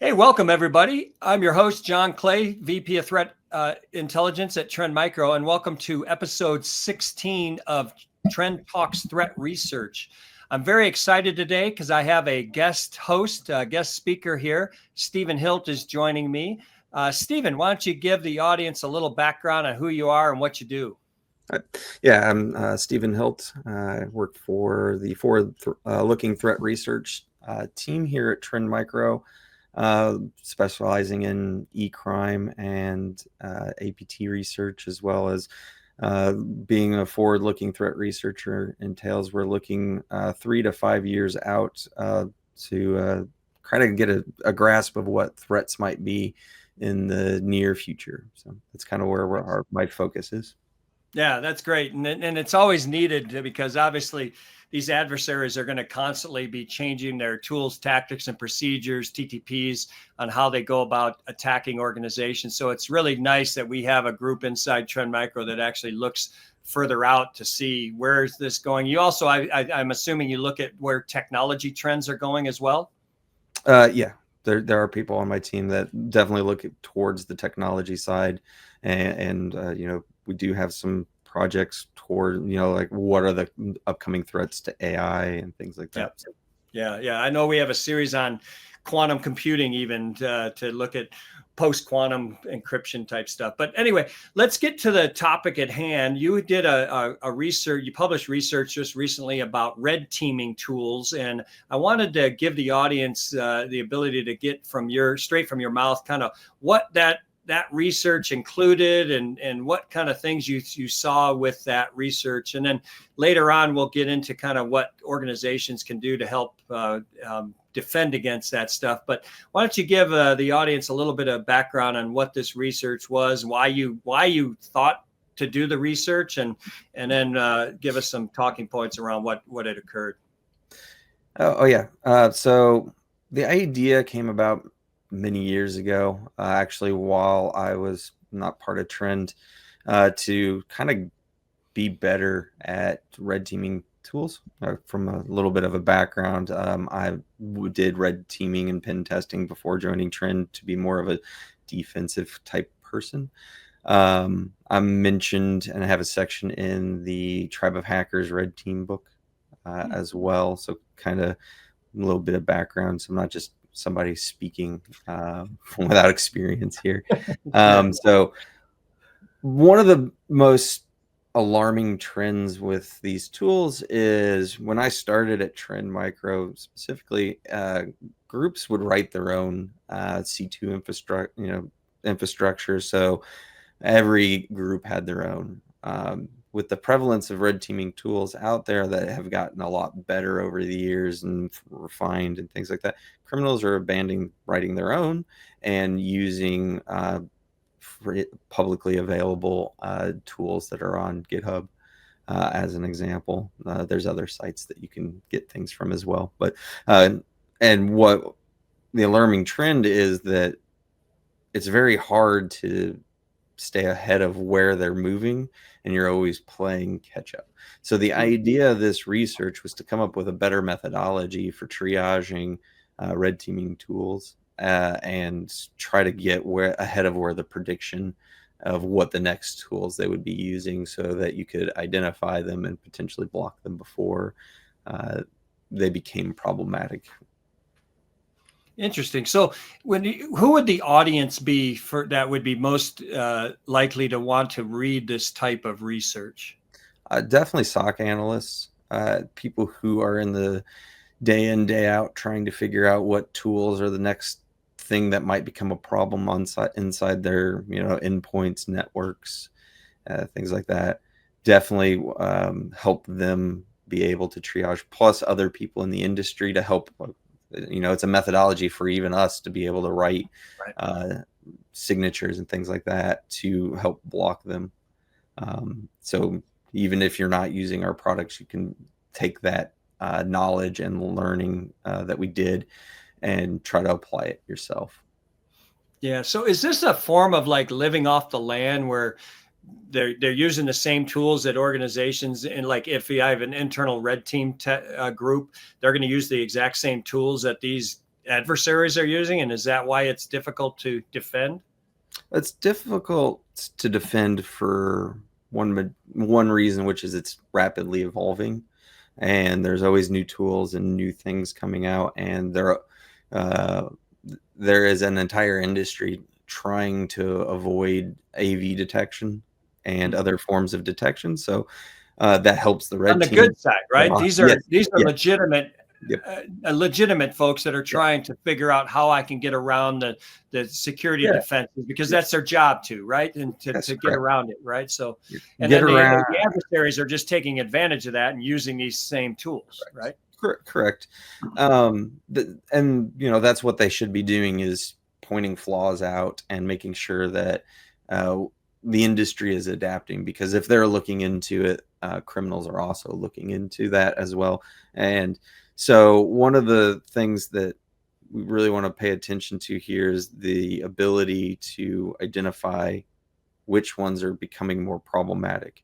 Hey, welcome everybody. I'm your host, Jon Clay, VP of Threat Intelligence at Trend Micro, and welcome to episode 16 of Trend Talks Threat Research. I'm very excited today because I have a guest host, guest speaker here. Stephen Hilt is joining me. Stephen, why don't you give the audience a little background on who you are and what you do? Yeah, I'm Stephen Hilt. I work for the forward-looking threat research team here at Trend Micro, specializing in e-crime and APT research, as well as being a forward-looking threat researcher entails we're looking 3 to 5 years out to kind of get a grasp of what threats might be in the near future. So that's kind of where my focus is. Yeah, that's great. And it's always needed because obviously these adversaries are going to constantly be changing their tools, tactics, and procedures, TTPs, on how they go about attacking organizations. So it's really nice that we have a group inside Trend Micro that actually looks further out to see where is this going. You also, I'm assuming you look at where technology trends are going as well. Yeah, there are people on my team that definitely look towards the technology side, and we do have some projects toward like what are the upcoming threats to AI and things like Yeah. that. So, Yeah. I know we have a series on quantum computing, even to look at post quantum encryption type stuff. But anyway, let's get to the topic at hand. You did a research, you published research just recently about red teaming tools. And I wanted to give the audience the ability to get straight from your mouth kind of what that research included and what kind of things you saw with that research. And then later on, we'll get into kind of what organizations can do to help defend against that stuff. But why don't you give the audience a little bit of background on what this research was, why you thought to do the research, and then give us some talking points around what had occurred. oh yeah. So the idea came about many years ago, actually, while I was not part of Trend, to kind of be better at red teaming tools. From a little bit of a background, I did red teaming and pen testing before joining Trend to be more of a defensive type person. I mentioned, and I have a section in the Tribe of Hackers red team book as well. So kind of a little bit of background. So I'm not just somebody speaking without experience here. So one of the most alarming trends with these tools is when I started at Trend Micro specifically, groups would write their own C2 infrastructure. So every group had their own. With the prevalence of red teaming tools out there that have gotten a lot better over the years and refined and things like that, criminals are abandoning writing their own and using publicly available tools that are on GitHub. As an example, there's other sites that you can get things from as well. But and what the alarming trend is that it's very hard to stay ahead of where they're moving, and you're always playing catch up. So the idea of this research was to come up with a better methodology for triaging red teaming tools and try to get ahead of where the prediction of what the next tools they would be using, so that you could identify them and potentially block them before they became problematic. Interesting. So, who would the audience be for that would be most likely to want to read this type of research? Definitely SOC analysts, people who are in the day in, day out trying to figure out what tools are the next thing that might become a problem inside their endpoints, networks, things like that. Definitely help them be able to triage, plus other people in the industry to help. It's a methodology for even us to be able to write signatures and things like that to help block them. So even if you're not using our products, you can take that knowledge and learning that we did and try to apply it yourself. Yeah. So is this a form of like living off the land where they're using the same tools that organizations, and like if you have an internal red team group, they're going to use the exact same tools that these adversaries are using, and is that why it's difficult to defend? It's difficult to defend for one reason, which is it's rapidly evolving, and there's always new tools and new things coming out, and uh, there is an entire industry trying to avoid AV detection and other forms of detection. So that helps the On red the team. good side, right? These are Yes, yes, legitimate yep, legitimate folks that are yep, trying to figure out how I can get around the security yeah, defenses, because yeah, that's their job too, right? And that's to get correct. around it, right? So, and Get then around. the adversaries are just taking advantage of that and using these same tools, right? Correct. And that's what they should be doing, is pointing flaws out and making sure that uh, the industry is adapting, because if they're looking into it, criminals are also looking into that as well. And so one of the things that we really want to pay attention to here is the ability to identify which ones are becoming more problematic.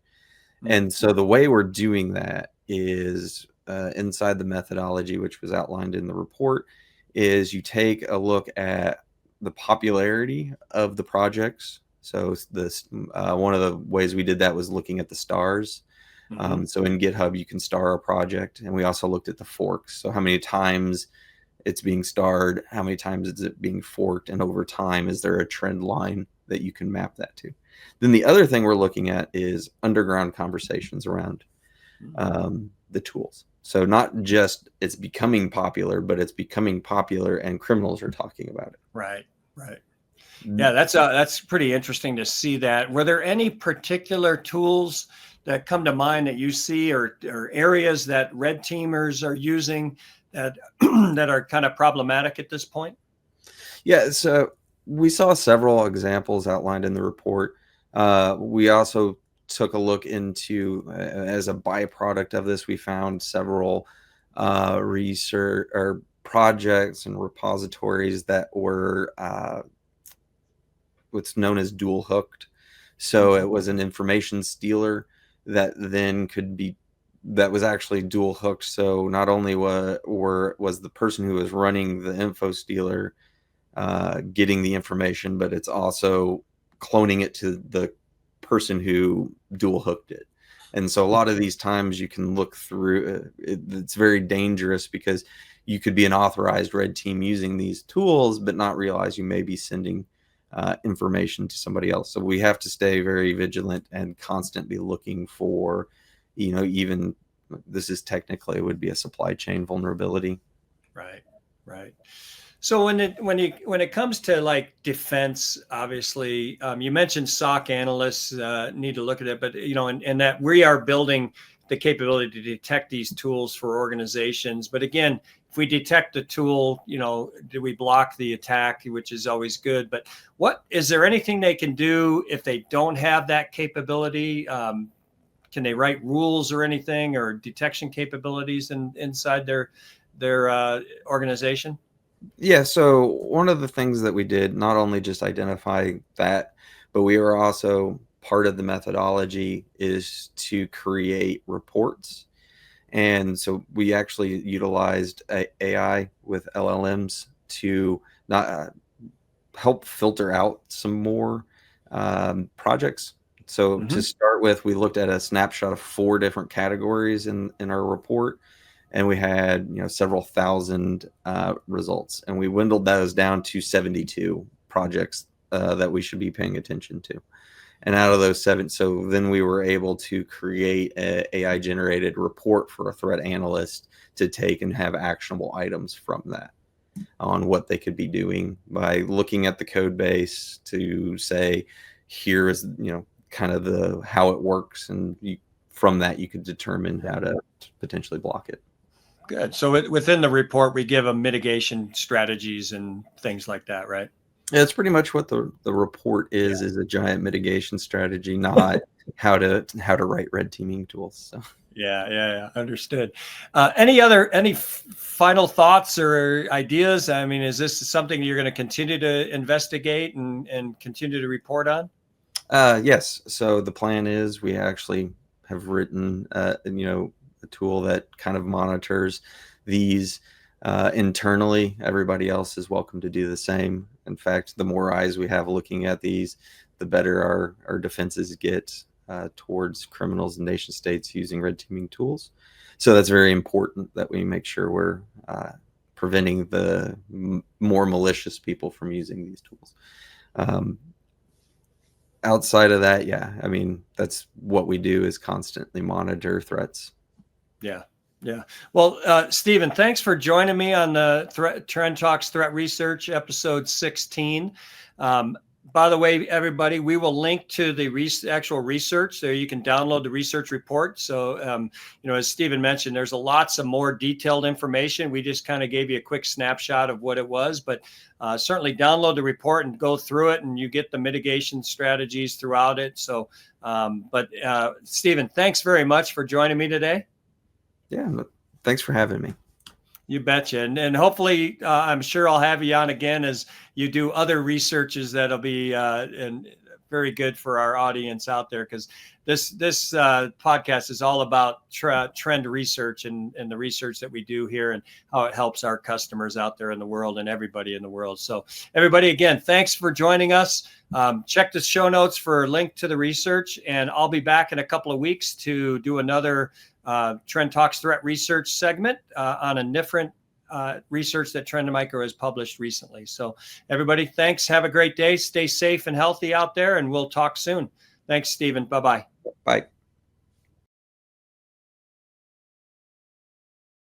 And so the way we're doing that is inside the methodology, which was outlined in the report, is you take a look at the popularity of the projects. So this one of the ways we did that was looking at the stars. So in GitHub, you can star a project, and we also looked at the forks. So how many times it's being starred, how many times is it being forked, and over time, is there a trend line that you can map that to? Then the other thing we're looking at is underground conversations around the tools. So not just it's becoming popular, but it's becoming popular and criminals are talking about it. Right, right. Yeah, that's pretty interesting to see that. Were there any particular tools that come to mind that you see, or areas that red teamers are using that that are kind of problematic at this point? Yeah, so we saw several examples outlined in the report. We also took a look into, as a byproduct of this, we found several research or projects and repositories that were what's known as dual hooked. So it was an information stealer that then that was actually dual hooked. So not only was the person who was running the info stealer getting the information, but it's also cloning it to the person who dual hooked it. And so a lot of these times you can look through it's very dangerous, because you could be an authorized red team using these tools, but not realize you may be sending information to somebody else. So we have to stay very vigilant and constantly looking for, even this is technically would be a supply chain vulnerability. Right, right. So when it comes to like defense, obviously, you mentioned SOC analysts need to look at it, but and that we are building the capability to detect these tools for organizations. But again, if we detect the tool, do we block the attack, which is always good. But is there anything they can do if they don't have that capability? Can they write rules or anything, or detection capabilities inside their organization? Yeah, so one of the things that we did, not only just identify that, but we were also part of the methodology is to create reports. And so we actually utilized AI with LLMs to not help filter out some more projects. So to start with, we looked at a snapshot of 4 different categories in our report, and we had several thousand results, and we dwindled those down to 72 projects that we should be paying attention to. And out of those 7, so then we were able to create a AI generated report for a threat analyst to take and have actionable items from that on what they could be doing by looking at the code base to say, here is kind of how it works, and from that you could determine how to potentially block it. Good. So within the report, we give them mitigation strategies and things like that, right? Yeah, it's pretty much what the report is a giant mitigation strategy, not how to write red teaming tools. So. Yeah. Understood. Any final thoughts or ideas? I mean, is this something you're going to continue to investigate and continue to report on? Yes. So the plan is we actually have written, a tool that kind of monitors these Internally, everybody else is welcome to do the same. In fact, the more eyes we have looking at these, the better our defenses get towards criminals and nation states using red teaming tools. So that's very important that we make sure we're preventing the more malicious people from using these tools. Outside of that, yeah, I mean, that's what we do, is constantly monitor threats. Yeah. Yeah. Well, Stephen, thanks for joining me on the Trend Talks Threat Research episode 16. By the way, everybody, we will link to the actual research there. You can download the research report. So, as Stephen mentioned, there's lots of more detailed information. We just kind of gave you a quick snapshot of what it was, but certainly download the report and go through it, and you get the mitigation strategies throughout it. So, Stephen, thanks very much for joining me today. Yeah, thanks for having me. You betcha. And hopefully, I'm sure I'll have you on again as you do other researches that'll be and very good for our audience out there, because this podcast is all about trend research and the research that we do here and how it helps our customers out there in the world and everybody in the world. So everybody, again, thanks for joining us. Check the show notes for a link to the research, and I'll be back in a couple of weeks to do another Trend Talks Threat Research segment on a different research that Trend Micro has published recently. So everybody, thanks. Have a great day. Stay safe and healthy out there, and we'll talk soon. Thanks, Stephen. Bye-bye. Bye.